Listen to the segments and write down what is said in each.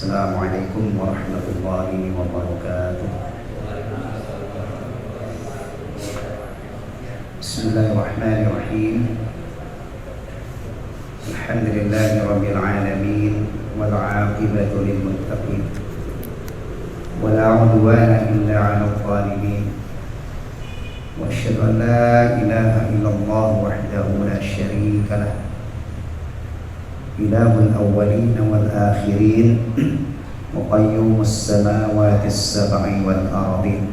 Assalamualaikum warahmatullahi wabarakatuh. Bismillahirrahmanirrahim. Alhamdulillahi rabbil alamin wal 'aqibatu lil muttaqin. Wala 'udwana illa 'alal zalimin. Wa asyhadu an la ilaha illallah wahdahu la syarika lah. Ilahul awwalin wal akhirin wa qayyumus samawati as-sab'i wal ardin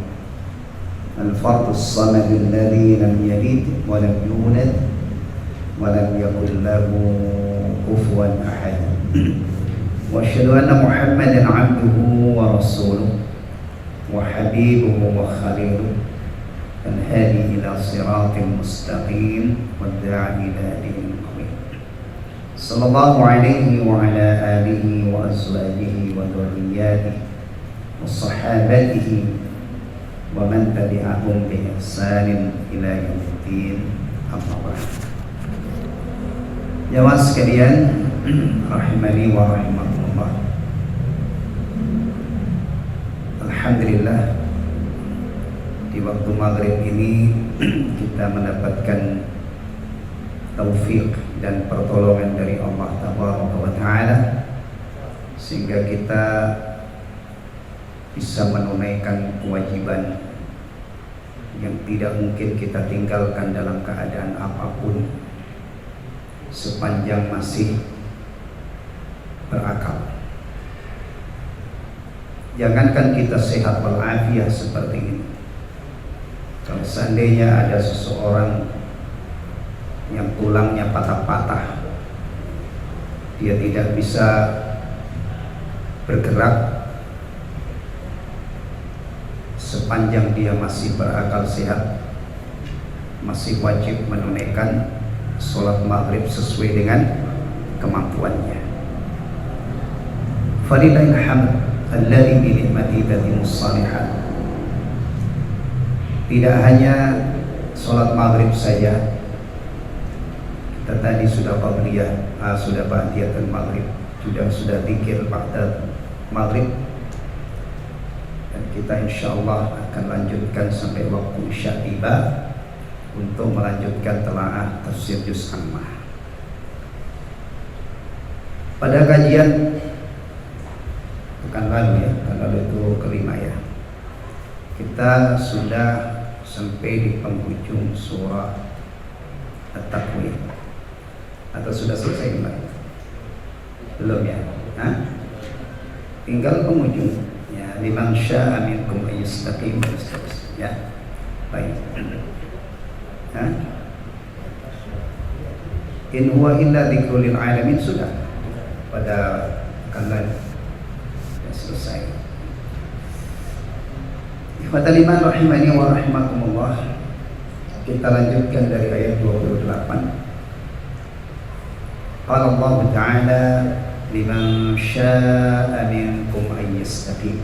al-fardus samad alladhi lam yalid wa lam yulad wa lam yakul lahu kufuwan ahad. Wa asyhadu anna Muhammadan 'abduhu wa rasuluhu wa habibuhu wa khaliluhu al-hadi ila siratil mustaqim wad da'i ila dinin qawim. Sallallahu alaihi wa ala alihi wa azwajihi wa dhurriyyatihi wa sahabatihi wa man tabi'ahum bi ihsanin ila yaumiddin. Amma ba'd. Jamaah sekalian rahimani wa rahimakumullah. Alhamdulillah, di waktu maghrib ini kita mendapatkan taufik dan pertolongan dari Allah Tabaraka wa Ta'ala sehingga kita bisa menunaikan kewajiban yang tidak mungkin kita tinggalkan dalam keadaan apapun sepanjang masih berakal. Jangankan kita sehat walafiat seperti ini, kalau seandainya ada seseorang yang tulangnya patah-patah, dia tidak bisa bergerak, sepanjang dia masih berakal sehat, masih wajib menunaikan sholat maghrib sesuai dengan kemampuannya. Falillahil hamd alladzi bi ni'mati tatimmus shalihat. Tidak hanya sholat maghrib saja, kita tadi sudah qabliyah, sudah ba'diyatul maghrib, sudah zikir ba'da maghrib, dan kita insyaallah akan lanjutkan sampai waktu isya tiba untuk melanjutkan telaah tafsir juz Ammah. Pada kajian pekan lalu itu kelima ya, kita sudah sampai di penghujung surah At-Takwir. Atau sudah selesai kemarin? Belum ya? Tinggal penghujung ya, liman syaa minkum ayyastaqim ya. Baik. In huwa illa dzikrul lil alamin, sudah pada pekan sudah selesai. Ikhwatal iman rahimani wa rahimakumullah. Kita lanjutkan dari ayat 28. Qala Allah Ta'ala liman syaa minkum ayyastaqim,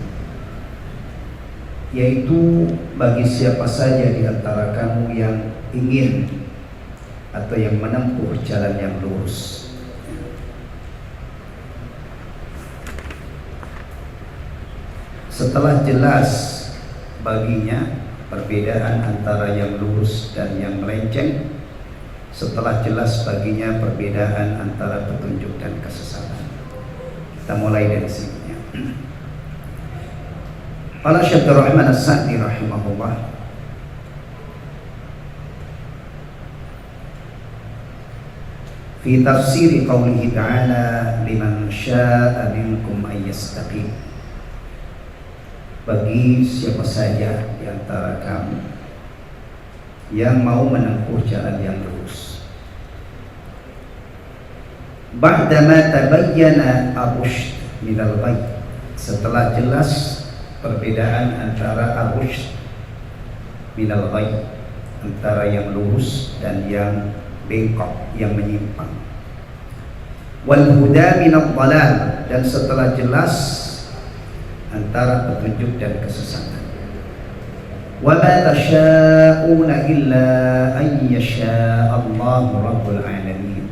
yaitu bagi siapa saja di antara kamu yang ingin atau yang menempuh jalan yang lurus. Setelah jelas baginya perbedaan antara yang lurus dan yang melenceng, setelah jelas baginya perbedaan antara petunjuk dan kesesatan, kita mulai dari sini. Qala Syekh Rahman As-Sa'di rahimahullah, fi tafsir qaulihi ta'ala liman syaa minkum ayyastaqim, bagi siapa saja di antara kamu yang mau menempuh jalan yang lurus. Ba'dama tabayyana ar-rusyd minal ghayy, setelah jelas perbedaan antara ar-rusyd minal ghayy, antara yang lurus dan yang bengkok, yang menyimpang. Wal huda minadh dhalal, dan setelah jelas antara petunjuk dan kesesatan. Wa ma tasyaa'una illa an yashaa'a Allahu rabbul alamin.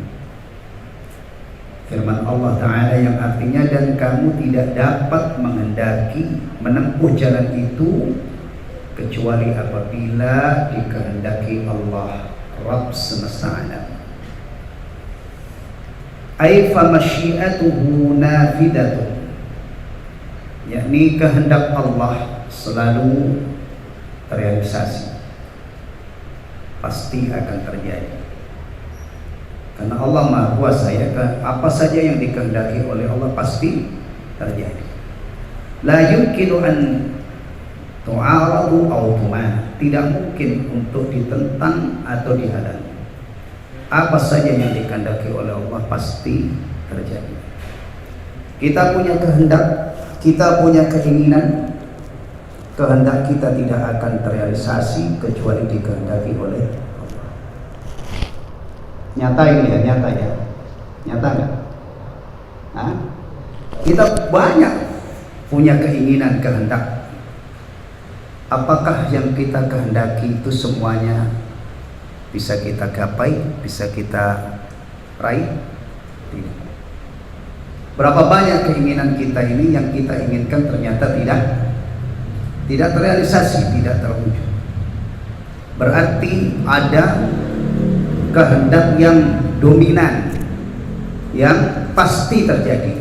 Firman Allah Ta'ala yang artinya, dan kamu tidak dapat menghendaki menempuh jalan itu kecuali apabila dikehendaki Allah Rabb semesta alam. Ay fa masyiatuhu nafidatun, yakni kehendak Allah selalu terrealisasi, pasti akan terjadi. Karena Allah Maha Kuasa, ya, apa saja yang dikehendaki oleh Allah pasti terjadi. La yumkinu an tu'aradu aw tumana, tidak mungkin untuk ditentang atau dihalangi. Apa saja yang dikehendaki oleh Allah pasti terjadi. Kita punya kehendak, kita punya keinginan, kehendak kita tidak akan terrealisasi kecuali dikehendaki oleh Allah. Nyata ini ya, nyata ya, nyata nggak? Nah, kita banyak punya keinginan, kehendak. Apakah yang kita kehendaki itu semuanya bisa kita gapai, bisa kita raih? Tidak. Berapa banyak keinginan kita ini yang kita inginkan ternyata tidak terrealisasi, tidak terwujud. Berarti ada kehendak yang dominan, yang pasti terjadi,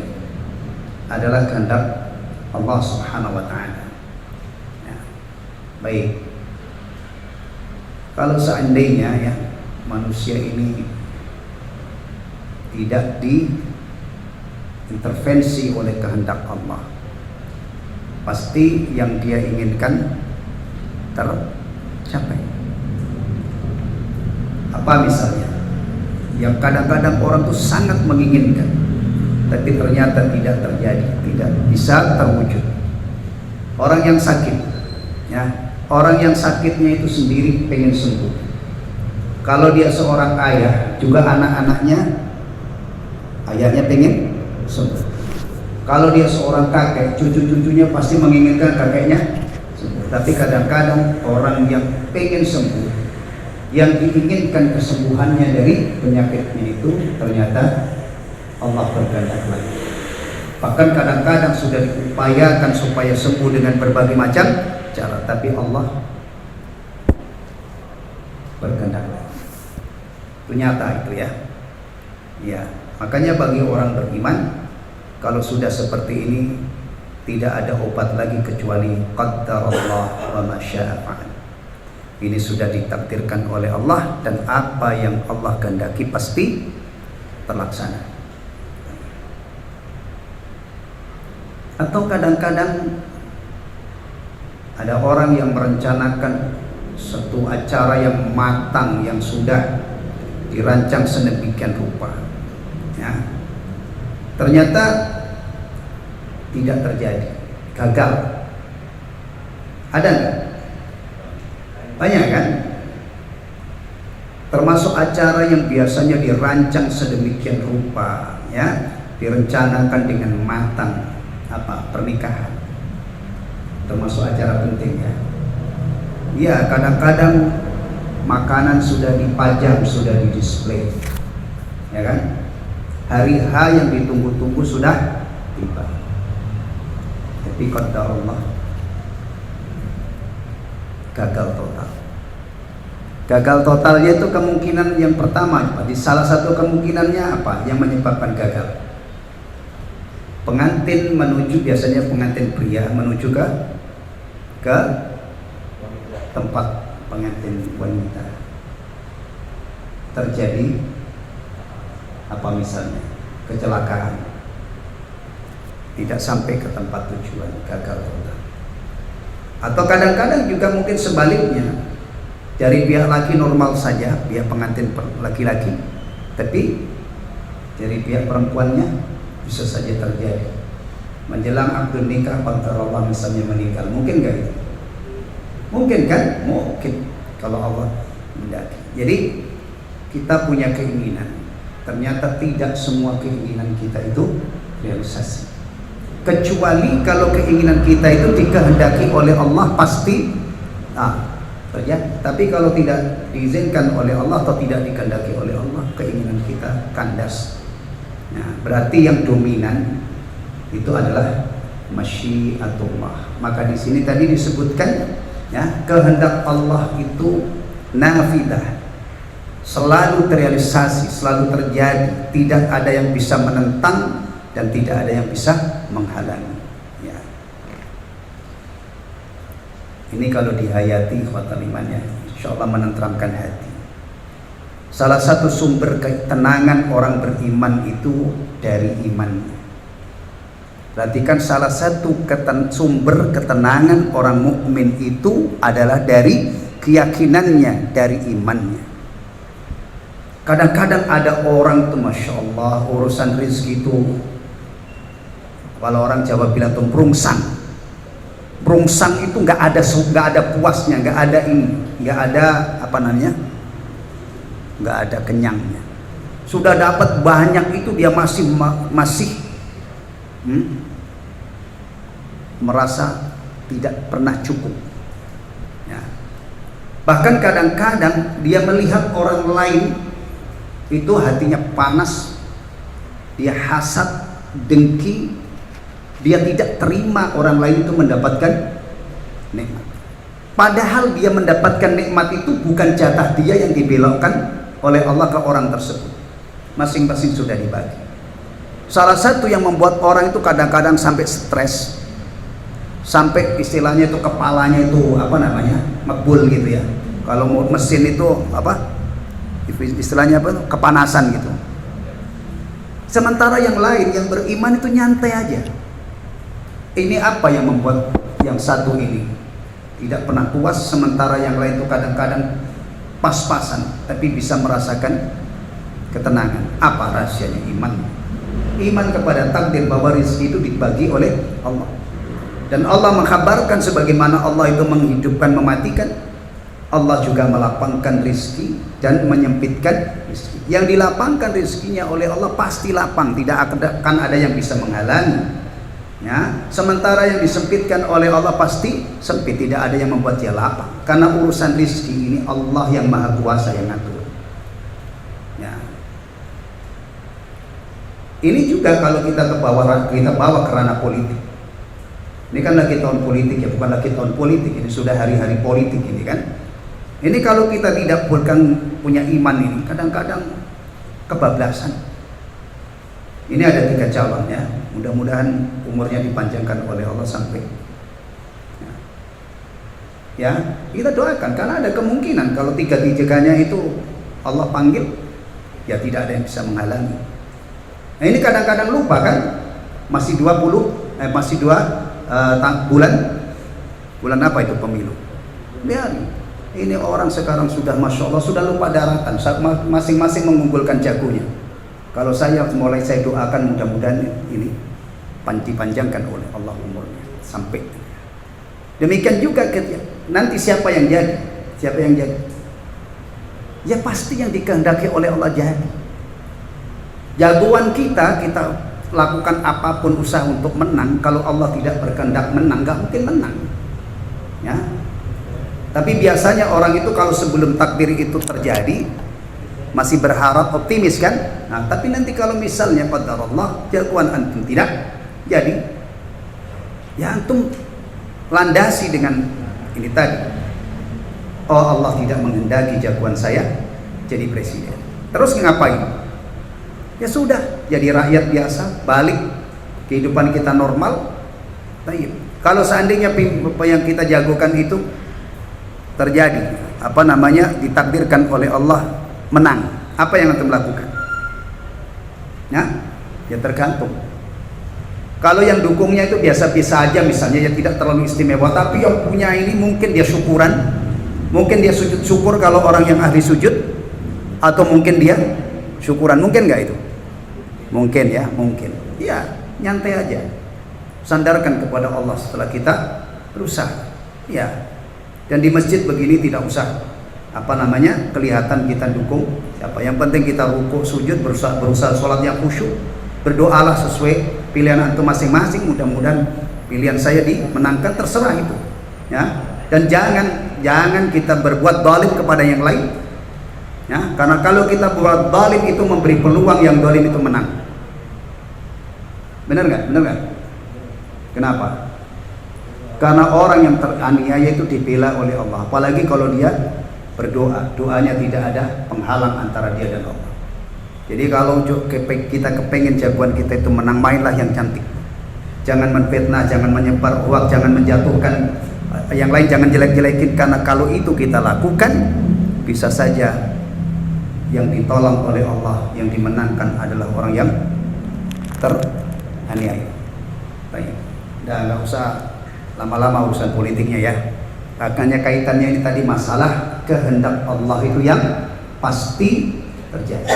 adalah kehendak Allah Subhanahu wa Ta'ala. Nah, baik, kalau seandainya ya manusia ini tidak diintervensi oleh kehendak Allah, pasti yang dia inginkan tercapai. Apa misalnya? Yang kadang-kadang orang tuh sangat menginginkan, tapi ternyata tidak terjadi, tidak bisa terwujud. Orang yang sakit, ya, orang yang sakitnya itu sendiri pengen sembuh. Kalau dia seorang ayah, juga anak-anaknya, ayahnya pengen sembuh. Kalau dia seorang kakek, cucu-cucunya pasti menginginkan kakeknya sembuh. Tapi kadang-kadang orang yang pengen sembuh, yang diinginkan kesembuhannya dari penyakitnya itu, ternyata Allah berkehendak lagi. Bahkan kadang-kadang sudah diupayakan supaya sembuh dengan berbagai macam cara, tapi Allah berkehendak lagi. Itu nyata itu ya. Ya, makanya bagi orang beriman, kalau sudah seperti ini, tidak ada obat lagi kecuali qaddarallah wa ma syaa fa'al. Ini sudah ditakdirkan oleh Allah, dan apa yang Allah kehendaki pasti terlaksana. Atau kadang-kadang ada orang yang merencanakan satu acara yang matang, yang sudah dirancang sedemikian rupa, ya, ternyata tidak terjadi, gagal. Ada nggak? Banyak kan? Termasuk acara yang biasanya dirancang sedemikian rupa, ya, direncanakan dengan matang, pernikahan, termasuk acara penting ya. Ya, kadang-kadang makanan sudah dipajang, sudah didisplay, ya kan? Hari H yang ditunggu-tunggu sudah tiba, tapi qadarullah gagal total. Gagal totalnya itu kemungkinan yang pertama, di salah satu kemungkinannya apa yang menyebabkan gagal? Pengantin menuju, biasanya pengantin pria menuju ke tempat pengantin wanita, terjadi apa misalnya kecelakaan, tidak sampai ke tempat tujuan, gagal total. Atau kadang-kadang juga mungkin sebaliknya, dari pihak laki normal saja, pihak pengantin laki-laki, tapi dari pihak perempuannya bisa saja terjadi. Menjelang akad nikah, Allah misalnya meninggal, mungkin nggak itu? Mungkin kan? Mungkin, kalau Allah mendaki. Jadi kita punya keinginan, ternyata tidak semua keinginan kita itu realisasi. Kecuali kalau keinginan kita itu dikehendaki oleh Allah, pasti terjadi. Tapi kalau tidak diizinkan oleh Allah atau tidak dikehendaki oleh Allah, keinginan kita kandas, Nah, berarti yang dominan itu adalah masyiatullah. Maka di sini tadi disebutkan ya, kehendak Allah itu nafidah, selalu terrealisasi, selalu terjadi, tidak ada yang bisa menentang dan tidak ada yang bisa menghalangi. Ya. Ini kalau dihayati ikhwatal iman ya, insyaallah menenteramkan hati. Salah satu sumber ketenangan orang beriman itu dari imannya. Perhatikan, salah satu sumber ketenangan orang mukmin itu adalah dari keyakinannya, dari imannya. Kadang-kadang ada orang tuh masya Allah urusan rezeki itu, kalau orang Jawa bilang tuh brungsang. Brungsang itu nggak ada puasnya, nggak ada nggak ada kenyangnya. Sudah dapat banyak itu dia masih merasa tidak pernah cukup. Ya. Bahkan kadang-kadang dia melihat orang lain itu hatinya panas, dia hasad, dengki, dia tidak terima orang lain itu mendapatkan nikmat. Padahal dia mendapatkan nikmat itu bukan jatah dia yang dibelokkan oleh Allah ke orang tersebut. Masing-masing sudah dibagi. Salah satu yang membuat orang itu kadang-kadang sampai stres, sampai istilahnya itu kepalanya itu makbul gitu ya. Kalau mau mesin itu istilahnya kepanasan gitu. Sementara yang lain yang beriman itu nyantai aja. Ini apa yang membuat yang satu ini tidak pernah puas, sementara yang lain itu kadang-kadang pas-pasan tapi bisa merasakan ketenangan. Apa rahasianya? Iman kepada takdir bahwa rezeki itu dibagi oleh Allah. Dan Allah mengkhabarkan sebagaimana Allah itu menghidupkan, mematikan, Allah juga melapangkan rezeki dan menyempitkan rezeki. Yang dilapangkan rezekinya oleh Allah pasti lapang, tidak akan ada yang bisa menghalangi. Ya, sementara yang disempitkan oleh Allah pasti sempit, tidak ada yang membuat dia lapang. Karena urusan rezeki ini Allah yang Maha Kuasa yang ngatur. Ya. Ini juga kalau kita bawa ke ranah politik. Ini kan lagi tahun politik ya, bukan lagi tahun politik, ini sudah hari-hari politik ini kan. Ini kalau kita tidak punya iman ini, kadang-kadang kebablasan. Ini ada 3 calon ya, mudah-mudahan umurnya dipanjangkan oleh Allah sampai ya, kita doakan karena ada kemungkinan kalau 3-3-nya itu Allah panggil ya tidak ada yang bisa menghalangi. Nah ini kadang-kadang lupa kan, masih 2 bulan apa itu pemilu. Lihat, ini orang sekarang sudah masya Allah sudah lupa daratan, masing-masing mengumpulkan jagonya. Kalau saya doakan mudah-mudahan ini dipanjangkan oleh Allah umurnya sampai. Demikian juga nanti siapa yang jadi? Ya pasti yang dikehendaki oleh Allah jadi. Jagoan kita lakukan apapun usaha untuk menang, kalau Allah tidak berkehendak menang, nggak mungkin menang. Ya. Tapi biasanya orang itu kalau sebelum takdir itu terjadi masih berharap, optimis kan? Nah, tapi nanti kalau misalnya qadarullah jagoan antum tidak jadi, ya antum landasi dengan ini tadi. Oh, Allah tidak menghendaki jagoan saya jadi presiden. Terus ngapain? Ya sudah, jadi rakyat biasa, balik kehidupan kita normal. Baik. Kalau seandainya yang kita jagokan itu terjadi, ditakdirkan oleh Allah menang, apa yang antum lakukan? Ya tergantung. Kalau yang dukungnya itu biasa-biasa aja misalnya, ya tidak terlalu istimewa, tapi yang punya ini mungkin dia syukuran, mungkin dia sujud syukur kalau orang yang ahli sujud, atau mungkin dia syukuran, mungkin nggak itu? Mungkin ya, mungkin. Ya, nyantai aja. Sandarkan kepada Allah setelah kita berusaha. Ya. Dan di masjid begini tidak usah kelihatan kita dukung siapa. Yang penting kita rukuk sujud, berusaha sholatnya khusyuk, berdoalah sesuai pilihan antum masing-masing. Mudah-mudahan pilihan saya dimenangkan, terserah itu ya. Dan jangan kita berbuat zalim kepada yang lain ya, karena kalau kita buat zalim itu memberi peluang yang zalim itu menang Benar nggak? Benar nggak? Kenapa? Karena orang yang teraniaya itu dibela oleh Allah. Apalagi kalau dia berdoa, doanya tidak ada penghalang antara dia dan Allah. Jadi kalau kita kepengen jagoan kita itu menang, mainlah yang cantik. Jangan menfitnah, jangan menyebar hoax, jangan menjatuhkan yang lain, jangan jelek-jelekin. Karena kalau itu kita lakukan, bisa saja yang ditolong oleh Allah, yang dimenangkan adalah orang yang teraniaya. Baik, nggak usah lama-lama urusan politiknya ya. Makanya kaitannya ini tadi masalah kehendak Allah itu yang pasti terjadi.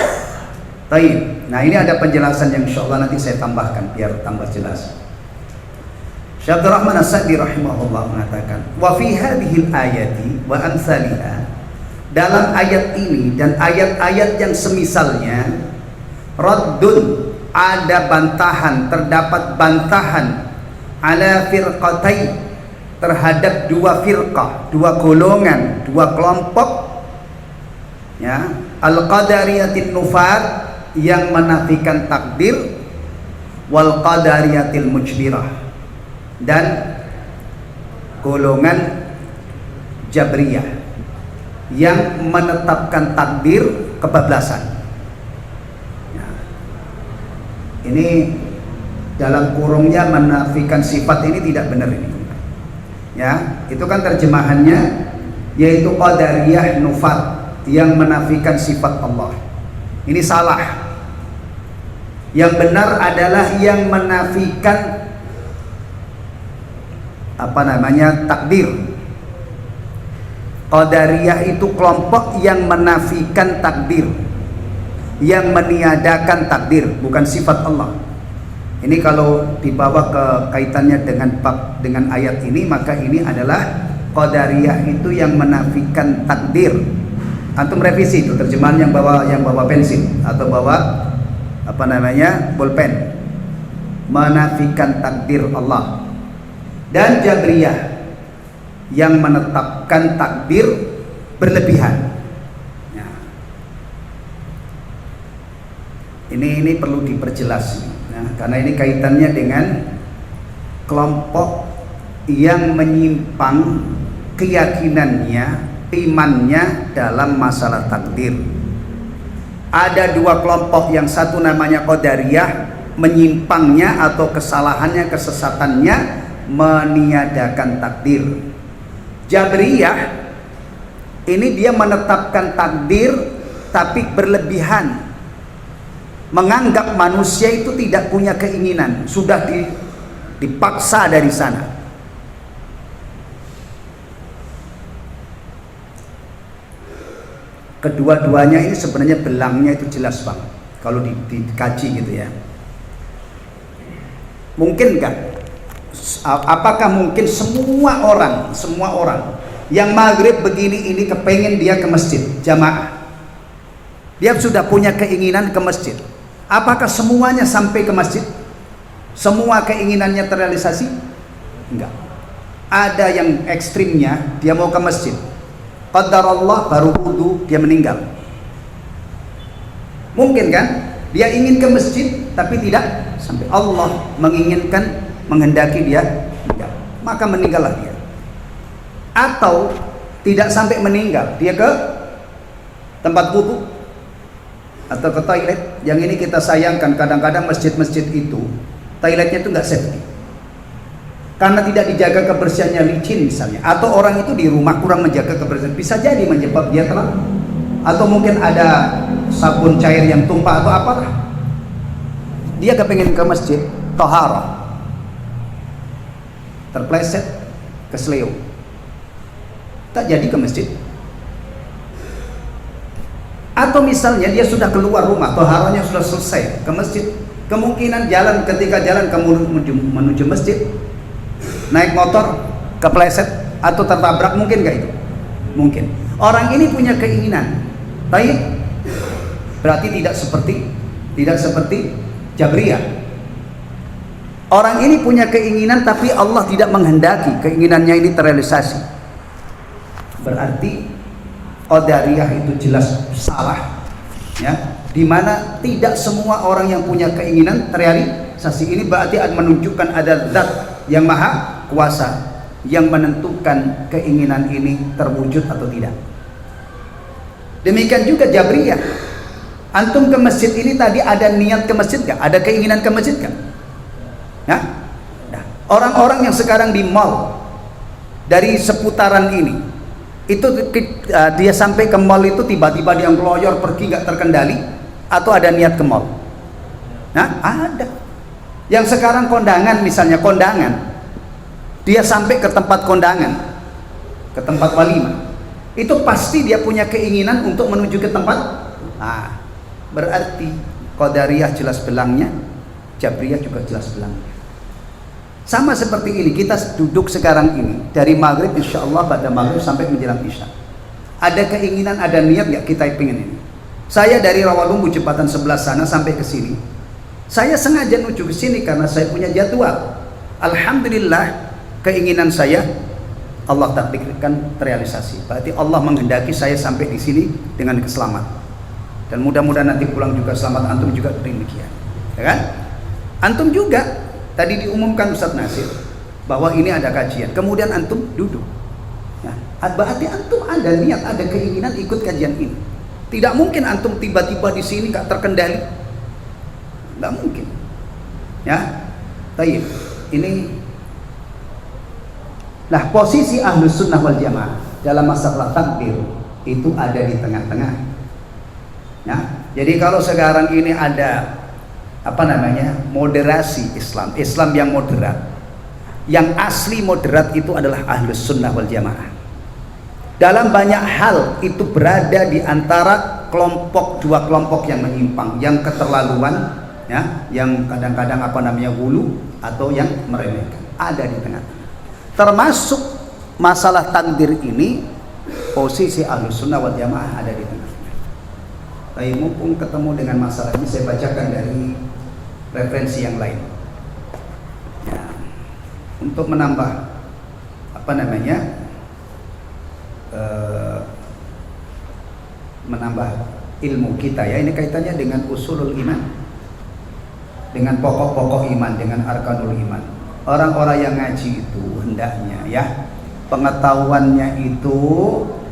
Baik, nah ini ada penjelasan yang insya Allah nanti saya tambahkan biar tambah jelas. Syekh Abdul Rahman As-Sa'di rahimahullah mengatakan, wa fi hadhil ayati wa amsalihha, dalam ayat ini dan ayat-ayat yang semisalnya, raddun, ada bantahan, terdapat bantahan ala firqatain, terhadap dua firqah, dua golongan, dua kelompok ya, al-qadariyatin nufat, yang menafikan takdir, wal qadariyatil mujbirah, dan golongan jabriyah yang menetapkan takdir kebablasan ya. Ini dalam kurungnya menafikan sifat, ini tidak benar ini ya. Itu kan terjemahannya, yaitu qadariyah nufat, yang menafikan sifat Allah. Ini salah. Yang benar adalah yang menafikan takdir. Qadariyah itu kelompok yang menafikan takdir, yang meniadakan takdir, bukan sifat Allah. Ini kalau dibawa ke kaitannya dengan ayat ini, maka ini adalah Qadariyah itu yang menafikan takdir. Antum revisi itu terjemahan yang bawa pensil atau bawa bolpen. Menafikan takdir Allah. Dan Jabriyah yang menetapkan takdir berlebihan. Ya. Ini perlu diperjelas. Nah, karena ini kaitannya dengan kelompok yang menyimpang keyakinannya, imannya dalam masalah takdir. Ada dua kelompok, yang satu namanya Qadariyah, menyimpangnya atau kesalahannya, kesesatannya meniadakan takdir. Jabriyah ini dia menetapkan takdir tapi berlebihan, menganggap manusia itu tidak punya keinginan, sudah dipaksa dari sana. Kedua-duanya ini sebenarnya belangnya itu jelas banget kalau dikaji gitu ya. Mungkin enggak? Apakah mungkin semua orang yang maghrib begini ini kepengen dia ke masjid jamaah, dia sudah punya keinginan ke masjid? Apakah semuanya sampai ke masjid? Semua keinginannya terrealisasi? Enggak. Ada yang ekstrimnya, dia mau ke masjid, qadarullah baru wudu dia meninggal. Mungkin kan? Dia ingin ke masjid tapi tidak sampai. Allah menginginkan, menghendaki dia meninggal, maka meninggallah dia. Atau tidak sampai meninggal, dia ke tempat wudu atau ke toilet. Yang ini kita sayangkan, kadang-kadang masjid-masjid itu toiletnya itu nggak safety karena tidak dijaga kebersihannya, licin misalnya, atau orang itu di rumah kurang menjaga kebersihan, bisa jadi menyebab dia telah, atau mungkin ada sabun cair yang tumpah atau apalah, dia kepengen ke masjid toharah, terpleset kesleo, tak jadi ke masjid. Atau misalnya dia sudah keluar rumah, toharahnya sudah selesai, ke masjid, kemungkinan ketika jalan menuju masjid, naik motor kepleset atau tertabrak, mungkin gak itu? Mungkin. Orang ini punya keinginan, baik, berarti tidak seperti Jabriyah. Orang ini punya keinginan tapi Allah tidak menghendaki keinginannya ini terrealisasi. Berarti Qadariyah itu jelas salah, ya. di mana tidak semua orang yang punya keinginan terrealisasi. Ini berarti menunjukkan ada zat yang maha kuasa yang menentukan keinginan ini terwujud atau tidak. Demikian juga Jabriyah. Antum ke masjid ini tadi ada niat ke masjid gak? Ada keinginan ke masjid gak? Ya? Nah, orang-orang yang sekarang di mall dari seputaran ini, itu dia sampai ke mall itu tiba-tiba dia ngeloyor pergi gak terkendali, atau ada niat ke mall? Nah, ada. Yang sekarang kondangan, misalnya kondangan, dia sampai ke tempat kondangan, ke tempat walimah, itu pasti dia punya keinginan untuk menuju ke tempat. Nah, berarti Qadariyah jelas belangnya, Jabriyah juga jelas belangnya. Sama seperti ini, kita duduk sekarang ini dari maghrib insya Allah pada maghrib sampai menjelang isya, ada keinginan, ada niat gak kita pengen ini? Saya dari Rawalumbu jembatan sebelah sana sampai ke sini, saya sengaja menuju ke sini karena saya punya jadwal. Alhamdulillah, keinginan saya Allah takdirkan terrealisasi. Berarti Allah menghendaki saya sampai di sini dengan keselamatan. Dan mudah-mudahan nanti pulang juga selamat, antum juga demikian. Ya kan? Antum juga tadi diumumkan Ustaz Nasir bahwa ini ada kajian. Kemudian antum duduk. Nah, berarti antum ada niat, ada keinginan ikut kajian ini. Tidak mungkin antum tiba-tiba di sini gak terkendali. Tidak mungkin. Ya. Baik. Ini nah, posisi Ahlus Sunnah wal Jamaah dalam masalah takdir itu ada di tengah-tengah. Ya, jadi kalau sekarang ini ada moderasi Islam yang moderat, yang asli moderat itu adalah Ahlus Sunnah wal Jamaah. Dalam banyak hal itu berada di antara dua kelompok yang menyimpang, yang keterlaluan, ya, yang kadang-kadang hulu atau yang meremehkan. Ada di tengah-tengah. Termasuk masalah takdir ini, posisi Ahlus Sunnah wal Jamaah ada di tengah. Tapi mumpung ketemu dengan masalah ini, saya bacakan dari referensi yang lain. Ya, untuk menambah menambah ilmu kita, ya. Ini kaitannya dengan usulul iman, dengan pokok-pokok iman, dengan arkanul iman. Orang-orang yang ngaji itu hendaknya, ya, pengetahuannya itu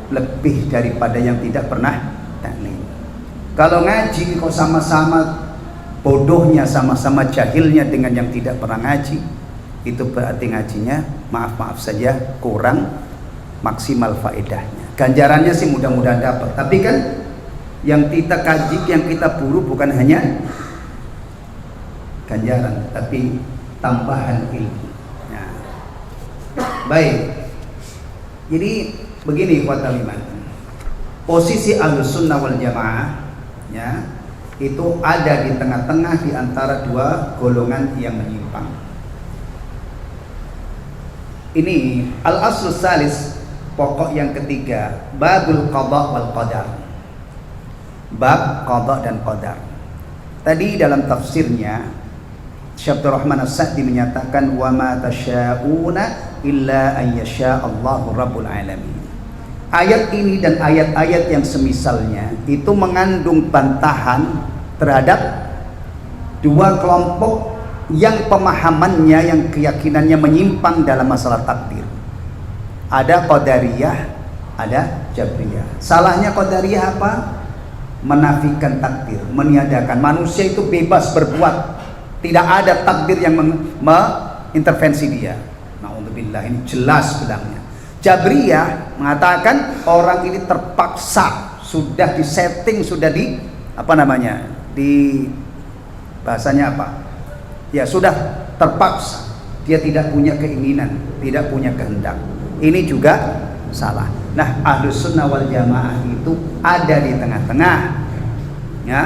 lebih daripada yang tidak pernah taklim. Kalau ngaji kok sama-sama bodohnya, sama-sama jahilnya dengan yang tidak pernah ngaji, itu berarti ngajinya maaf saja kurang maksimal faedahnya. Ganjarannya sih mudah-mudahan dapat, tapi kan yang kita kaji, yang kita buru bukan hanya ganjaran, tapi tambahan ilmu. Nah, baik. Jadi begini ikhwatal iman, posisi Ahlus Sunnah wal Jamaah, ya, itu ada di tengah-tengah di antara dua golongan yang menyimpang. Ini al-aslus salis, pokok yang ketiga, babul qada wal qadar. Bab qada dan qadar. Tadi dalam tafsirnya Syekh Abdul Rahman As-Sa'di menyatakan wa ma tasya'una illa an yasha Allahu rabbul alamin. Ayat ini dan ayat-ayat yang semisalnya itu mengandung bantahan terhadap dua kelompok yang pemahamannya, yang keyakinannya menyimpang dalam masalah takdir. Ada Qadariyah, ada Jabriyah. Salahnya Qadariyah apa? Menafikan takdir, meniadakan. Manusia itu bebas berbuat, tidak ada takdir yang mengintervensi dia. Na'udzubillah, ini jelas bilangnya. Jabriyah mengatakan orang ini terpaksa, sudah disetting, sudah di bahasanya apa? Ya sudah terpaksa, dia tidak punya keinginan, tidak punya kehendak. Ini juga salah. Nah, Ahlus Sunnah wal Jamaah itu ada di tengah-tengah, ya,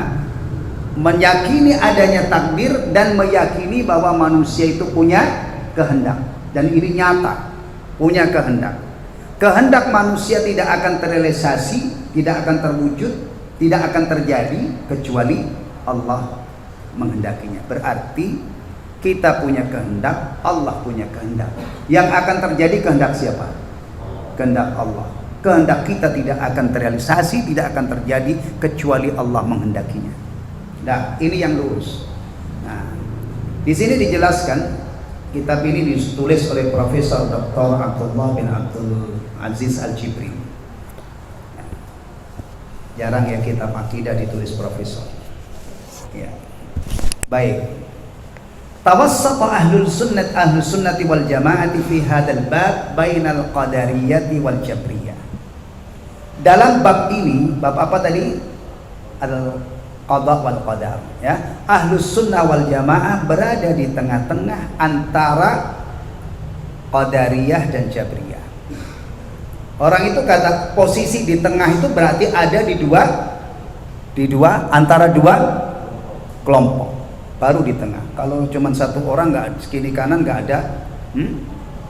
meyakini adanya takdir dan meyakini bahwa manusia itu punya kehendak, dan ini nyata, punya kehendak. Kehendak manusia tidak akan terrealisasi, tidak akan terwujud, tidak akan terjadi kecuali Allah menghendakinya. Berarti kita punya kehendak, Allah punya kehendak. Yang akan terjadi kehendak siapa? Kehendak Allah. Kehendak kita tidak akan terrealisasi, tidak akan terjadi kecuali Allah menghendakinya. Nah, ini yang lurus. Nah, di sini dijelaskan, kitab ini ditulis oleh Profesor Dr. Abdullah bin Abdul Aziz Al-Jibri. Jarang ya kitab akidah ditulis profesor. Ya. Baik. Tawassata ahlus sunnati wal jamaati fi hadzal bab bainal qadariyati wal jabriyah. Dalam bab ini, bab apa tadi? Al-qada wal qadar, ya. Ahlus sunnah wal jamaah berada di tengah-tengah antara qadariyah dan jabriyah. Orang itu kata posisi di tengah itu berarti ada di dua antara dua kelompok, baru di tengah. Kalau cuma satu orang, nggak kiri kanan, nggak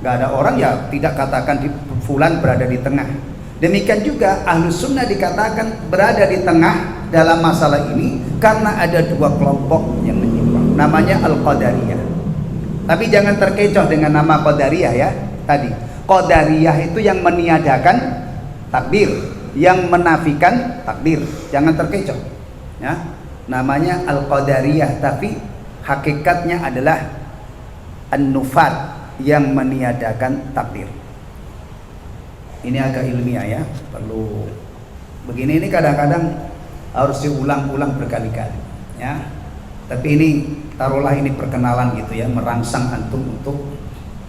ada orang, ya tidak katakan di fulan berada di tengah. Demikian juga ahlus sunnah dikatakan berada di tengah dalam masalah ini karena ada dua kelompok yang menyimpang, namanya al-qadariyah. Tapi jangan terkecoh dengan nama qadariyah ya. Tadi qadariyah itu yang meniadakan takdir, yang menafikan takdir. Jangan terkecoh ya. Namanya al-qadariyah, tapi hakikatnya adalah an-nufat, yang meniadakan takdir. Ini agak ilmiah ya, perlu begini. Ini kadang-kadang harus diulang-ulang berkali-kali ya. Tapi ini taruhlah ini perkenalan gitu ya, merangsang antum untuk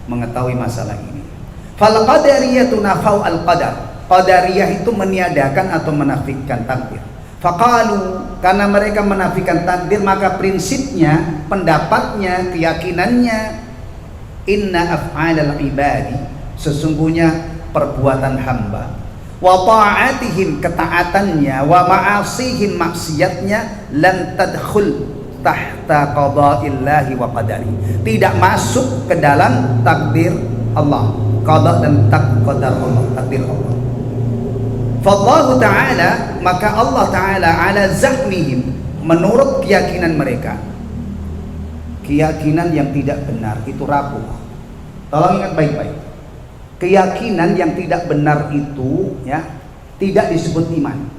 mengetahui masalah ini. Fal qadariyatu nafau al qadar. Qadariyah itu meniadakan atau menafikan takdir. Faqalu, karena mereka menafikan takdir, maka prinsipnya, pendapatnya, keyakinannya, inna af'alal ibadi, sesungguhnya perbuatan hamba, wa ta'atihim, ketaatannya, wa ma'asihim, maksiatnya, lan tadkhul tahta qada'illahi wa qadari, tidak masuk ke dalam takdir Allah, qada dan qadar Allah, takdir Allah. Fallahu ta'ala, maka Allah ta'ala ala za'mihim, menurut keyakinan mereka. Keyakinan yang tidak benar itu rapuh. Tolong ingat baik-baik. Keyakinan yang tidak benar itu ya tidak disebut iman,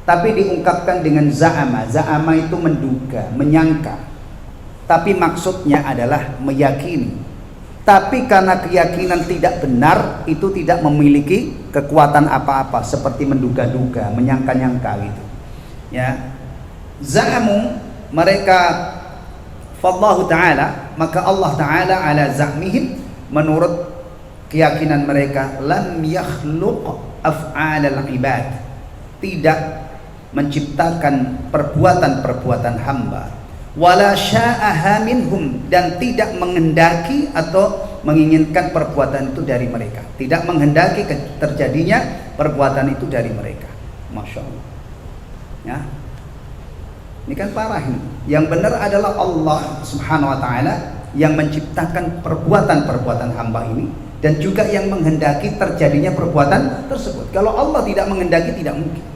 tapi diungkapkan dengan za'ama. Za'ama itu menduga, menyangka, tapi maksudnya adalah meyakini. Tapi karena keyakinan tidak benar, itu tidak memiliki kekuatan apa-apa, seperti menduga-duga, menyangka-nyangka gitu ya. Za'amu, mereka, fallahu ta'ala, maka Allah ta'ala ala za'mihim, menurut keyakinan mereka, lam yakhluq af'alal ibad, tidak menciptakan perbuatan-perbuatan hamba, wala sya'aha minhum, dan tidak menghendaki atau menginginkan perbuatan itu dari mereka, tidak menghendaki terjadinya perbuatan itu dari mereka. Masya Allah ya. Ini kan parah ini. Yang benar adalah Allah subhanahu wa ta'ala yang menciptakan perbuatan-perbuatan hamba ini, dan juga yang menghendaki terjadinya perbuatan tersebut. Kalau Allah tidak menghendaki, tidak mungkin.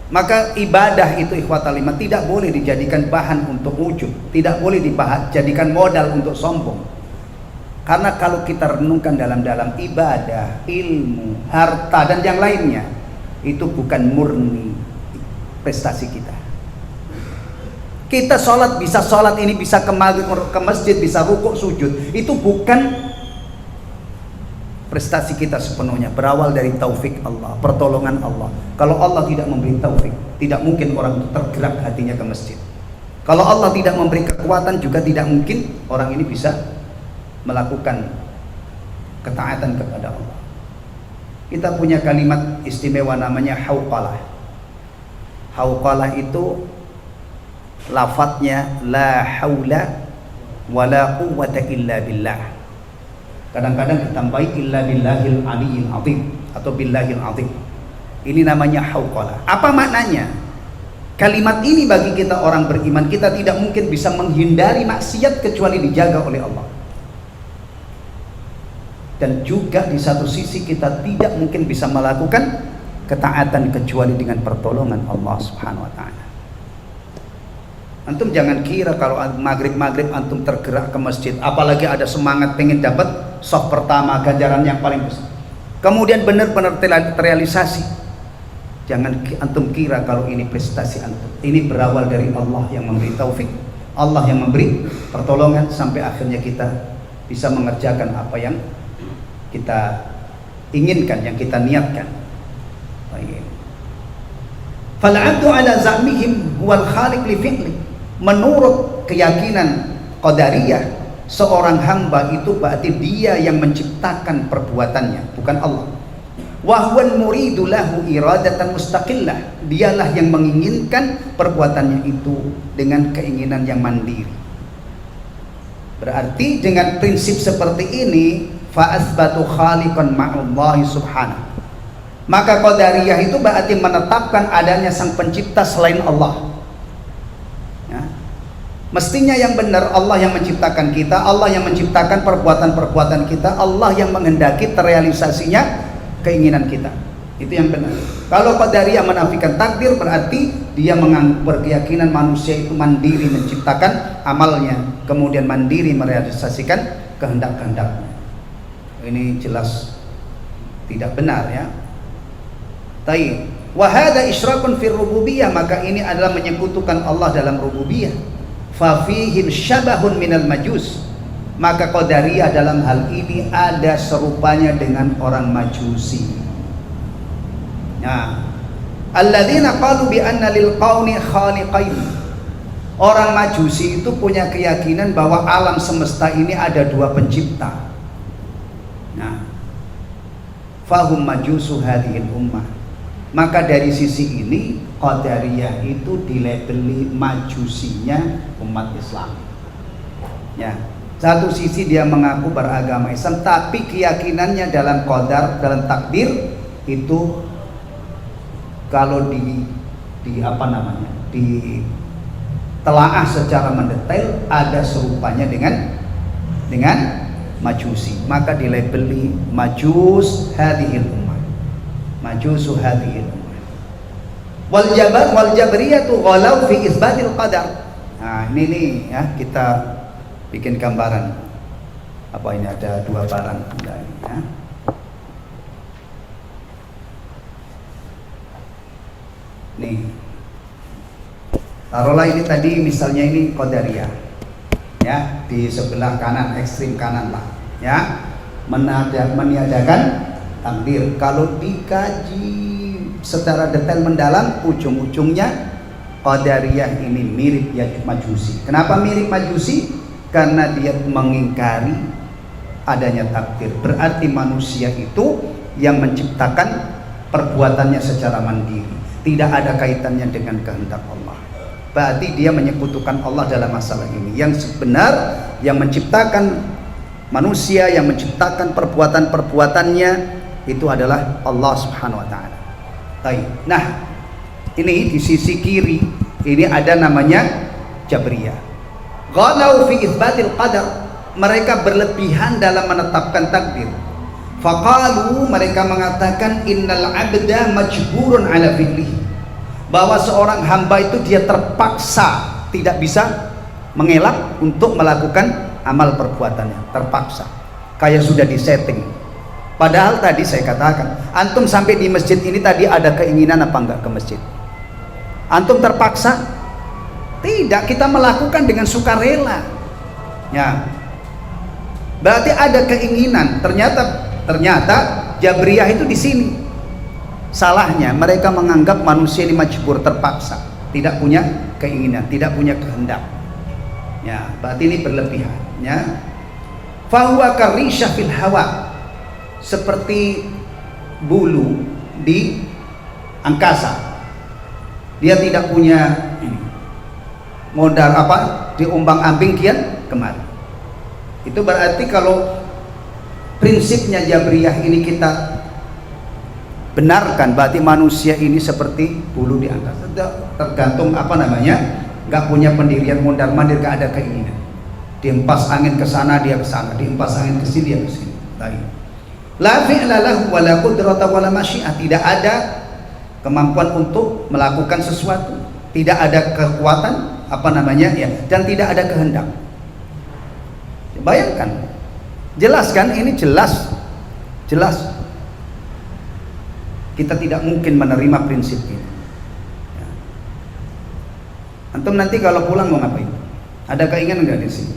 Maka ibadah itu ikhwatal iman tidak boleh dijadikan bahan untuk ujub, tidak boleh dijadikan modal untuk sombong. Karena kalau kita renungkan dalam-dalam, ibadah, ilmu, harta dan yang lainnya itu bukan murni prestasi kita. Kita sholat, bisa sholat ini, bisa ke masjid, bisa rukuk sujud, itu bukan prestasi kita sepenuhnya, berawal dari taufik Allah, pertolongan Allah. Kalau Allah tidak memberi taufik, tidak mungkin orang itu tergerak hatinya ke masjid. Kalau Allah tidak memberi kekuatan, juga tidak mungkin orang ini bisa melakukan ketaatan kepada Allah. Kita punya kalimat istimewa namanya hauqalah. Hauqalah itu lafadznya la haula wala quwwata illa billah. Kadang-kadang ditambahi illa billahil aliyil azim atau billahil azim. Ini namanya hauqalah. Apa maknanya? Kalimat ini bagi kita orang beriman, kita tidak mungkin bisa menghindari maksiat kecuali dijaga oleh Allah. Dan juga di satu sisi kita tidak mungkin bisa melakukan ketaatan kecuali dengan pertolongan Allah Subhanahu wa taala. Antum jangan kira kalau maghrib antum tergerak ke masjid, apalagi ada semangat pengen dapat soft pertama, ganjaran yang paling besar, kemudian benar-benar terrealisasi, Jangan antum kira kalau ini prestasi antum. Ini berawal dari Allah yang memberi taufik, Allah yang memberi pertolongan sampai akhirnya kita bisa mengerjakan apa yang kita inginkan, yang kita niatkan. Fal'abdu ala za'mihim huwal khaliq li fi'li. Menurut keyakinan Qadariyah, seorang hamba itu berarti dia yang menciptakan perbuatannya, bukan Allah. Wa huwal muridu lahu iradatan mustaqillah. Dialah yang menginginkan perbuatannya itu dengan keinginan yang mandiri. Berarti dengan prinsip seperti ini, fa asbatu khaliqan ma'allahi subhanahu. Maka Qadariyah itu berarti menetapkan adanya sang pencipta selain Allah. Ya. Mestinya yang benar Allah yang menciptakan kita, Allah yang menciptakan perbuatan-perbuatan kita, Allah yang menghendaki terrealisasinya keinginan kita. Itu yang benar. Kalau Qadariyah menafikan takdir, berarti dia berkeyakinan manusia itu mandiri menciptakan amalnya, kemudian mandiri merealisasikan kehendak-kehendaknya. Ini jelas tidak benar, ya. Taib. Wa hadza isyrakun fi rububiyah, maka ini adalah menyekutukan Allah dalam rububiyah. Fa fihim syabahun minal majus. Maka Qadariyah dalam hal ini ada serupanya dengan orang Majusi. Nah, alladzina qalu bi anna lil qauni khaliqain. Orang Majusi itu punya keyakinan bahwa alam semesta ini ada dua pencipta. Nah, fahum majusu hadhil ummah. Maka dari sisi ini Qadariyah itu dilabeli majusinya umat Islam. Ya, satu sisi dia mengaku beragama Islam, tapi keyakinannya dalam qadar, dalam takdir itu kalau di telaah secara mendetail ada serupanya dengan majusi. Maka dilabeli majus hadhil ummah. Majusu hadhil ummah. Wal jabriyatu ghalau fi isbatil qadar. Nah, ini nih ya, kita bikin gambaran. Apa ini ada dua barang ya. Nih. Taruhlah ini tadi misalnya ini Qadariyah. Ya, di sebelah kanan, ekstrim kanan lah, ya. Meniadakan takdir. Kalau dikaji secara detail mendalam, ujung-ujungnya Qadariyah ini mirip ya Majusi. Kenapa mirip Majusi? Karena dia mengingkari adanya takdir. Berarti manusia itu yang menciptakan perbuatannya secara mandiri, tidak ada kaitannya dengan kehendak Allah. Berarti dia menyekutukan Allah dalam masalah ini. Yang sebenar yang menciptakan manusia, yang menciptakan perbuatan-perbuatannya itu adalah Allah Subhanahu wa taala. Nah, ini di sisi kiri ini ada namanya Jabriyah. Ghalau fi itsbatil qadar, mereka berlebihan dalam menetapkan takdir. Faqalu, mereka mengatakan innal abda majburun ala fi'lihi, bahwa seorang hamba itu dia terpaksa, tidak bisa mengelak untuk melakukan amal perbuatannya, terpaksa, kayak sudah disetting. Padahal tadi saya katakan, antum sampai di masjid ini tadi ada keinginan apa enggak ke masjid? Antum terpaksa? Tidak, kita melakukan dengan sukarela. Ya. Berarti ada keinginan. Ternyata Jabriyah itu di sini. Salahnya mereka menganggap manusia ini majbur, terpaksa, tidak punya keinginan, tidak punya kehendak. Ya, berarti ini berlebihan, ya. Fahuwa karisha fil hawa, seperti bulu di angkasa. Dia tidak punya modal apa, diombang-ambing kian kemari. Itu berarti kalau prinsipnya Jabriyah ini kita benarkan, berarti manusia ini seperti bulu di angkasa, tergantung apa namanya, nggak punya pendirian, mondar mandir, nggak ada keinginan. Diempas angin ke sana dia ke sana, diempas angin ke sini dia ke sini. La fi'la lahu wa la qudrata wa la masyiah, tidak ada kemampuan untuk melakukan sesuatu, tidak ada kekuatan apa namanya ya, dan tidak ada kehendak. Bayangkan, jelas kan, ini jelas. Kita tidak mungkin menerima prinsip ini. Ya. Antum nanti kalau pulang mau ngapain? Ada keinginan nggak di sini?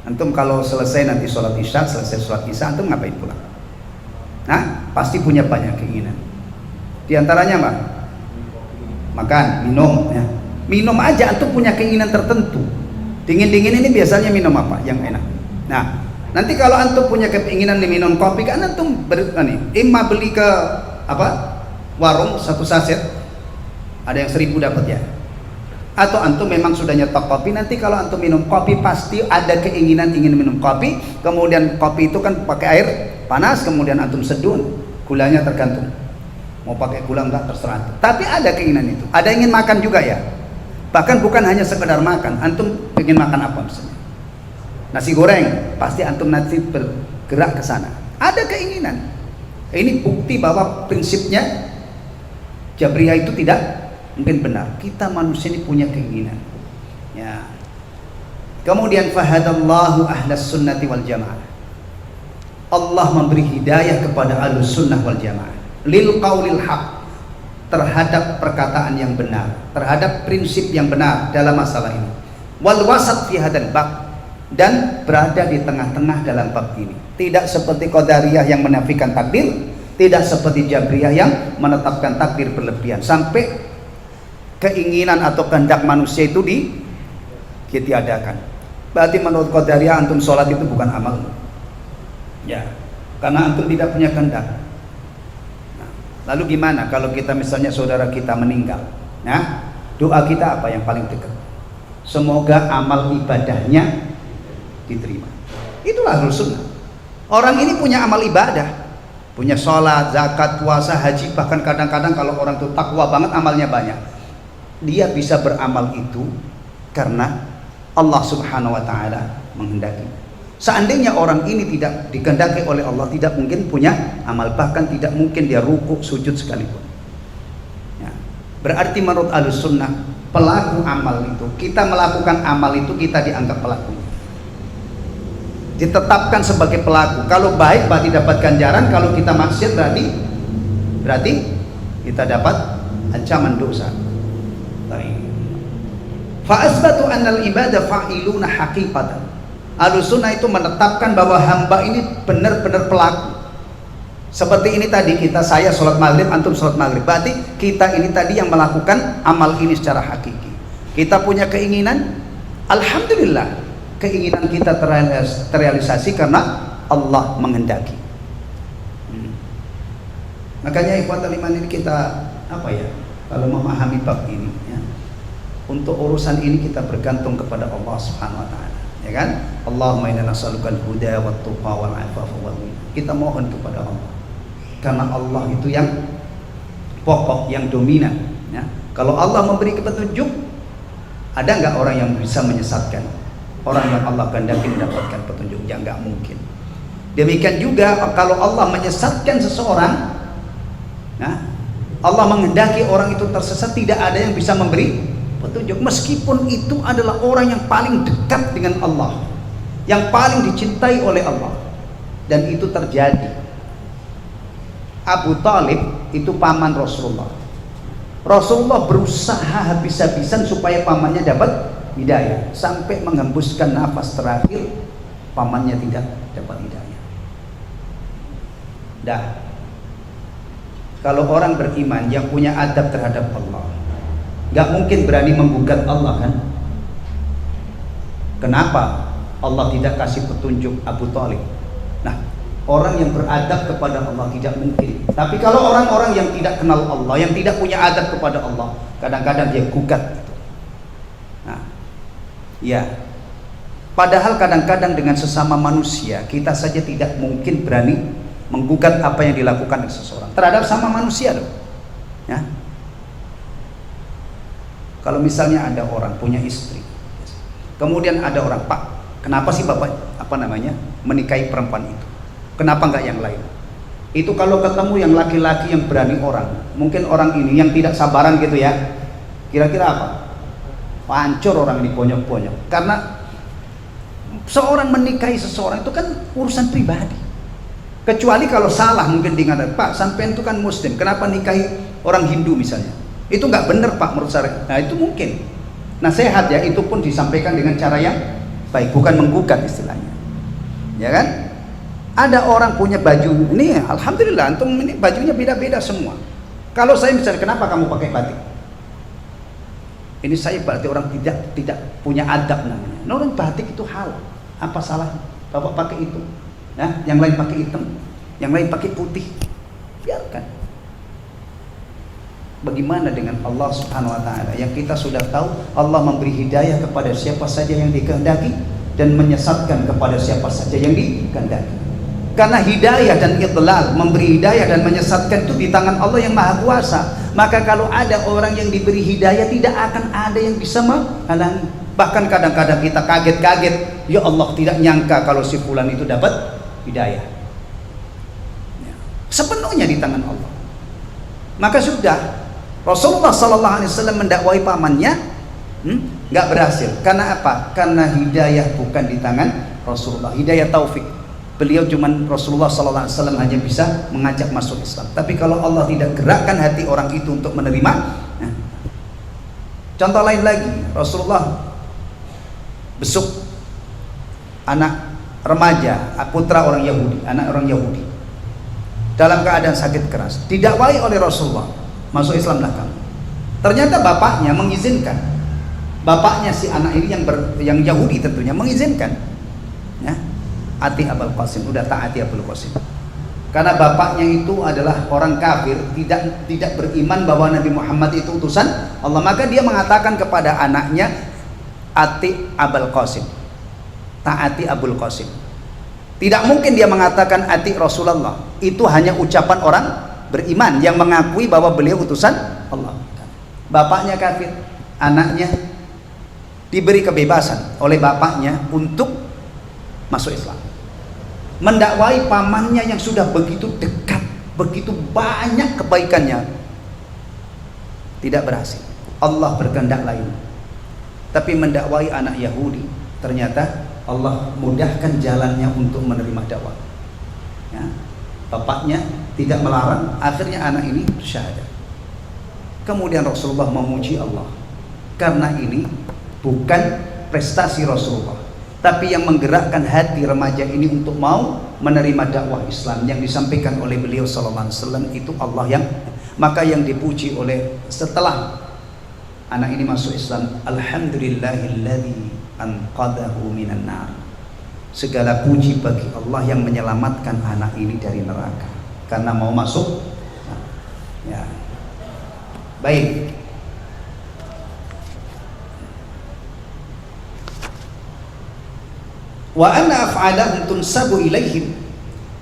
Antum kalau selesai nanti sholat isya, selesai sholat isya, antum ngapain pulang? Nah, pasti punya banyak keinginan. Di antaranya apa? Makan, minum. Ya. Minum aja antum punya keinginan tertentu. Dingin-dingin ini biasanya minum apa yang enak? Nah, nanti kalau antum punya keinginan minum kopi, kan antum imma beli ke warung satu saset, ada yang 1000 dapat ya. Atau antum memang sudah nyetok kopi, nanti kalau antum minum kopi pasti ada keinginan ingin minum kopi, kemudian kopi itu kan pakai air panas, kemudian antum seduh, gulanya tergantung. Mau pakai gula enggak terserah antum. Tapi ada keinginan itu. Ada ingin makan juga ya. Bahkan bukan hanya sekedar makan, antum ingin makan apa misalnya? Nasi goreng, pasti antum nanti bergerak ke sana. Ada keinginan. Ini bukti bahwa prinsipnya Jabriyah itu tidak mungkin benar. Kita manusia ini punya keinginan. Ya. Kemudian fahadallahu ahlas sunnati wal jamaah. Allah memberi hidayah kepada ahlus sunnah wal jamaah lil qaulil haq, terhadap perkataan yang benar, terhadap prinsip yang benar dalam masalah ini. Wal wasat fi hadzal bab, dan berada di tengah-tengah dalam bab ini. Tidak seperti Qadariyah yang menafikan takdir, tidak seperti Jabriyah yang menetapkan takdir berlebihan sampai keinginan atau kehendak manusia itu ditiadakan. Berarti menurut Qadariyah antum sholat itu bukan amal. Ya, karena antum tidak punya kehendak. Nah, lalu gimana kalau kita misalnya saudara kita meninggal? Nah, doa kita apa yang paling dekat? Semoga amal ibadahnya diterima. Itulah ahlus sunnah. Orang ini punya amal ibadah, punya sholat, zakat, puasa, haji, bahkan kadang-kadang kalau orang itu takwa banget amalnya banyak, dia bisa beramal itu karena Allah subhanahu wa ta'ala menghendaki. Seandainya orang ini tidak dikehendaki oleh Allah, tidak mungkin punya amal, bahkan tidak mungkin dia rukuk sujud sekalipun ya. Berarti menurut ahlus sunnah, pelaku amal itu, kita melakukan amal itu kita dianggap pelaku, ditetapkan sebagai pelaku. Kalau baik berarti dapat ganjaran, kalau kita maksiat berarti kita dapat ancaman dosa. Fa asbatu annal ibadah fa'iluna haqiqatan. Ahlus sunnah itu menetapkan bahwa hamba ini benar-benar pelaku. Seperti ini tadi, saya sholat maghrib, antum sholat maghrib, berarti kita ini tadi yang melakukan amal ini secara hakiki. Kita punya keinginan, alhamdulillah keinginan kita terrealisasi karena Allah menghendaki. Makanya ikhwatul iman ini kita kalau memahami bab ini ya, untuk urusan ini kita bergantung kepada Allah Subhanahu wa taala, ya kan? Allahumma inna nas'alukal huda wat tuqa wal afafa wal ghina. Kita mohon kepada Allah. Karena Allah itu yang pokok, yang dominan ya. Kalau Allah memberi petunjuk, ada nggak orang yang bisa menyesatkan? Orang yang Allah kehendaki mendapatkan petunjuk, ya nggak mungkin. Demikian juga kalau Allah menyesatkan seseorang, nah, Allah menghendaki orang itu tersesat, tidak ada yang bisa memberi petunjuk, meskipun itu adalah orang yang paling dekat dengan Allah, yang paling dicintai oleh Allah. Dan itu terjadi. Abu Talib itu paman Rasulullah. Rasulullah berusaha habis-habisan supaya pamannya dapat hidayah, sampai menghembuskan nafas terakhir pamannya tidak dapat hidayah. Dah, kalau orang beriman yang punya adab terhadap Allah, nggak mungkin berani menggugat Allah kan? Kenapa Allah tidak kasih petunjuk Abu Talib? Nah, orang yang beradab kepada Allah tidak mungkin. Tapi kalau orang-orang yang tidak kenal Allah, yang tidak punya adab kepada Allah, kadang-kadang dia gugat. Nah, ya, padahal kadang-kadang dengan sesama manusia kita saja tidak mungkin berani menggugat apa yang dilakukan oleh seseorang terhadap sama manusia loh. Ya. Kalau misalnya ada orang punya istri, kemudian ada orang, Pak, kenapa sih Bapak menikahi perempuan itu? Kenapa enggak yang lain? Itu kalau ketemu yang laki-laki yang berani orang, mungkin orang ini yang tidak sabaran gitu ya, kira-kira apa? Hancur orang ini, bonyok-bonyok. Karena seorang menikahi seseorang itu kan urusan pribadi. Kecuali kalau salah mungkin diingatkan, Pak sampean itu kan muslim, kenapa nikahi orang Hindu misalnya, itu nggak benar Pak menurut saya. Nah itu mungkin nasihat ya, itu pun disampaikan dengan cara yang baik, bukan menggugat istilahnya, ya kan. Ada orang punya baju ini, alhamdulillah antum ini bajunya beda-beda semua. Kalau saya misalnya, kenapa kamu pakai batik, ini saya berarti orang tidak punya adab namanya. Nah, orang batik itu halal, apa salah bapak pakai itu? Nah, yang lain pakai hitam, yang lain pakai putih, biarkan. Bagaimana dengan Allah Subhanahu wa taala yang kita sudah tahu Allah memberi hidayah kepada siapa saja yang dikehendaki dan menyesatkan kepada siapa saja yang dikehendaki. Karena hidayah dan idlal, memberi hidayah dan menyesatkan itu di tangan Allah yang Maha Kuasa. Maka kalau ada orang yang diberi hidayah, tidak akan ada yang bisa menghalangi. Bahkan kadang-kadang kita kaget-kaget, ya Allah tidak nyangka kalau si fulan itu dapat hidayah. Sepenuhnya di tangan Allah. Maka sudah Rasulullah SAW mendakwai pamannya, nggak berhasil. Karena apa? Karena hidayah bukan di tangan Rasulullah, hidayah taufik. Beliau cuman Rasulullah SAW hanya bisa mengajak masuk Islam. Tapi kalau Allah tidak gerakkan hati orang itu untuk menerima, nah. Contoh lain lagi, Rasulullah besuk anak remaja, putra orang Yahudi, anak orang Yahudi, dalam keadaan sakit keras. Didakwai oleh Rasulullah, masuk Islamlah kamu. Ternyata bapaknya mengizinkan. Bapaknya si anak ini yang Yahudi tentunya mengizinkan. Ya. Ati Abul Qasim, udah taati Abul Qasim. Karena bapaknya itu adalah orang kafir, tidak beriman bahwa Nabi Muhammad itu utusan Allah. Maka dia mengatakan kepada anaknya, ati Abul Qasim, taati Abul Qasim. Tidak mungkin dia mengatakan ati Rasulullah. Itu hanya ucapan orang beriman yang mengakui bahwa beliau utusan Allah. Bapaknya kafir, anaknya diberi kebebasan oleh bapaknya untuk masuk Islam, mendakwai pamannya yang sudah begitu dekat, begitu banyak kebaikannya, tidak berhasil. Allah berkehendak lain. Tapi mendakwai anak Yahudi, ternyata Allah mudahkan jalannya untuk menerima dakwah. Ya. Bapaknya tidak melarang, akhirnya anak ini bersyahadat. Kemudian Rasulullah memuji Allah, karena ini bukan prestasi Rasulullah, tapi yang menggerakkan hati remaja ini untuk mau menerima dakwah Islam yang disampaikan oleh beliau sallallahu alaihi wasallam, itu Allah yang, maka yang dipuji oleh setelah anak ini masuk Islam, alhamdulillahilladzi anqadahu minan nar. Segala puji bagi Allah yang menyelamatkan anak ini dari neraka karena mau masuk. Ya. Baik. Wa anna af'alahum tunsabu ilaihim,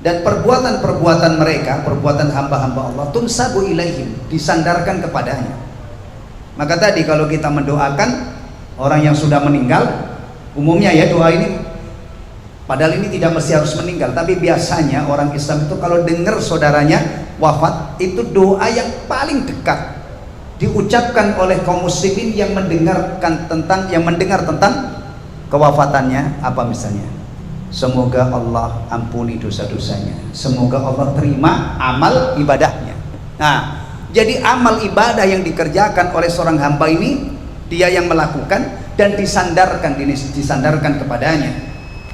dan perbuatan-perbuatan mereka, perbuatan hamba-hamba Allah, tunsabu ilaihim, disandarkan kepadanya. Maka tadi kalau kita mendoakan orang yang sudah meninggal, umumnya ya doa ini, padahal ini tidak mesti harus meninggal, tapi biasanya orang Islam itu kalau dengar saudaranya wafat, itu doa yang paling dekat diucapkan oleh kaum muslimin yang mendengar tentang kewafatannya. Apa misalnya? Semoga Allah ampuni dosa-dosanya, semoga Allah terima amal ibadahnya. Nah, jadi amal ibadah yang dikerjakan oleh seorang hamba ini, dia yang melakukan dan disandarkan kepadanya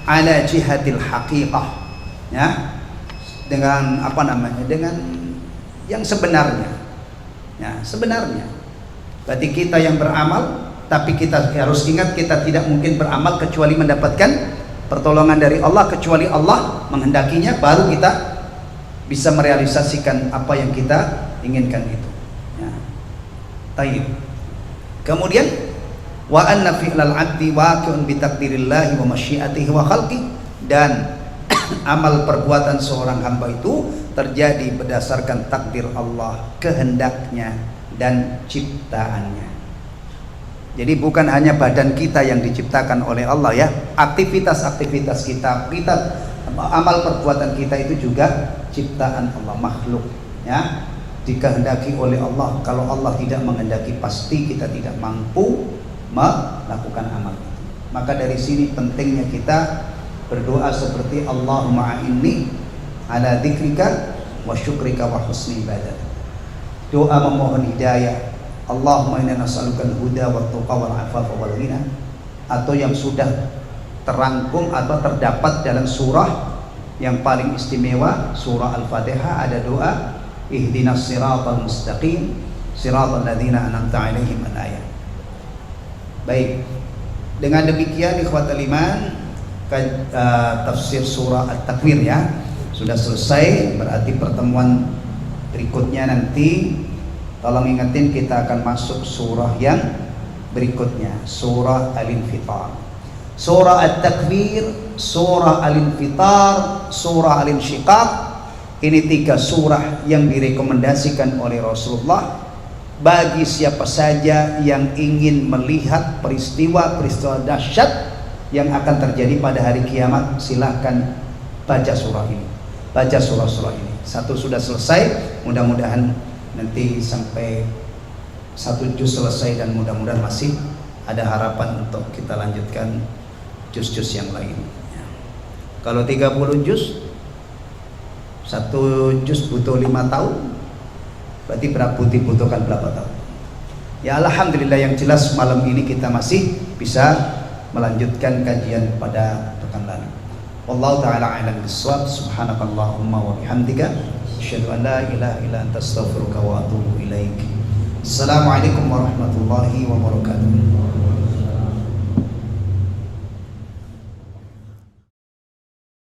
ala jihadil haqiqah, ya, dengan apa namanya, dengan yang sebenarnya, ya, sebenarnya. Berarti kita yang beramal, tapi kita harus ingat kita tidak mungkin beramal kecuali mendapatkan pertolongan dari Allah, kecuali Allah menghendakinya, baru kita bisa merealisasikan apa yang kita inginkan itu. Ya. Taib. Kemudian wa anna fi'lal 'abdi waqi'un bi taqdirillahi wa masyiatihi wa khalqi, dan amal perbuatan seorang hamba itu terjadi berdasarkan takdir Allah, kehendaknya dan ciptaannya. Jadi bukan hanya badan kita yang diciptakan oleh Allah ya, aktivitas-aktivitas kita, amal perbuatan kita itu juga ciptaan Allah, makhluk ya, dikehendaki oleh Allah. Kalau Allah tidak menghendaki, pasti kita tidak mampu melakukan amal itu. Maka dari sini pentingnya kita berdoa seperti Allahumma a'inni ala dzikrika wa syukrika wa husni ibadah. Doa memohon hidayah, Allahumma inna nas'aluka al-huda wa tuqa wal afafa wal ghina, atau yang sudah terangkum atau terdapat dalam surah yang paling istimewa, surah Al-Fatihah, ada doa ihdinas siratal mustaqim siratal ladzina an'amta 'alaihim al-ayat. Baik, dengan demikian ikhwatal iman, tafsir surah At-Takwir ya sudah selesai. Berarti pertemuan berikutnya nanti tolong ingetin, kita akan masuk surah yang berikutnya, surah Al-Infitar. Surah At-Takwir, surah Al-Infitar, surah Al-Insyiqaq, ini 3 surah yang direkomendasikan oleh Rasulullah bagi siapa saja yang ingin melihat peristiwa-peristiwa dahsyat yang akan terjadi pada hari kiamat. Silahkan baca surah ini, baca surah-surah ini. 1 sudah selesai, mudah-mudahan nanti sampai 1 juz selesai, dan mudah-mudahan masih ada harapan untuk kita lanjutkan juz-juz yang lain. Kalau 30 juz, 1 juz butuh 5 tahun, berarti dibutuhkan berapa tahun? Ya alhamdulillah, yang jelas malam ini kita masih bisa melanjutkan kajian pada pekan lalu. Wallahu ta'ala a'lam bissawab. Subhanakallahumma wa bihamdika asyhadu an la ilaha illa anta astaghfiruka wa atubu ilaik. Assalamualaikum warahmatullahi wabarakatuh.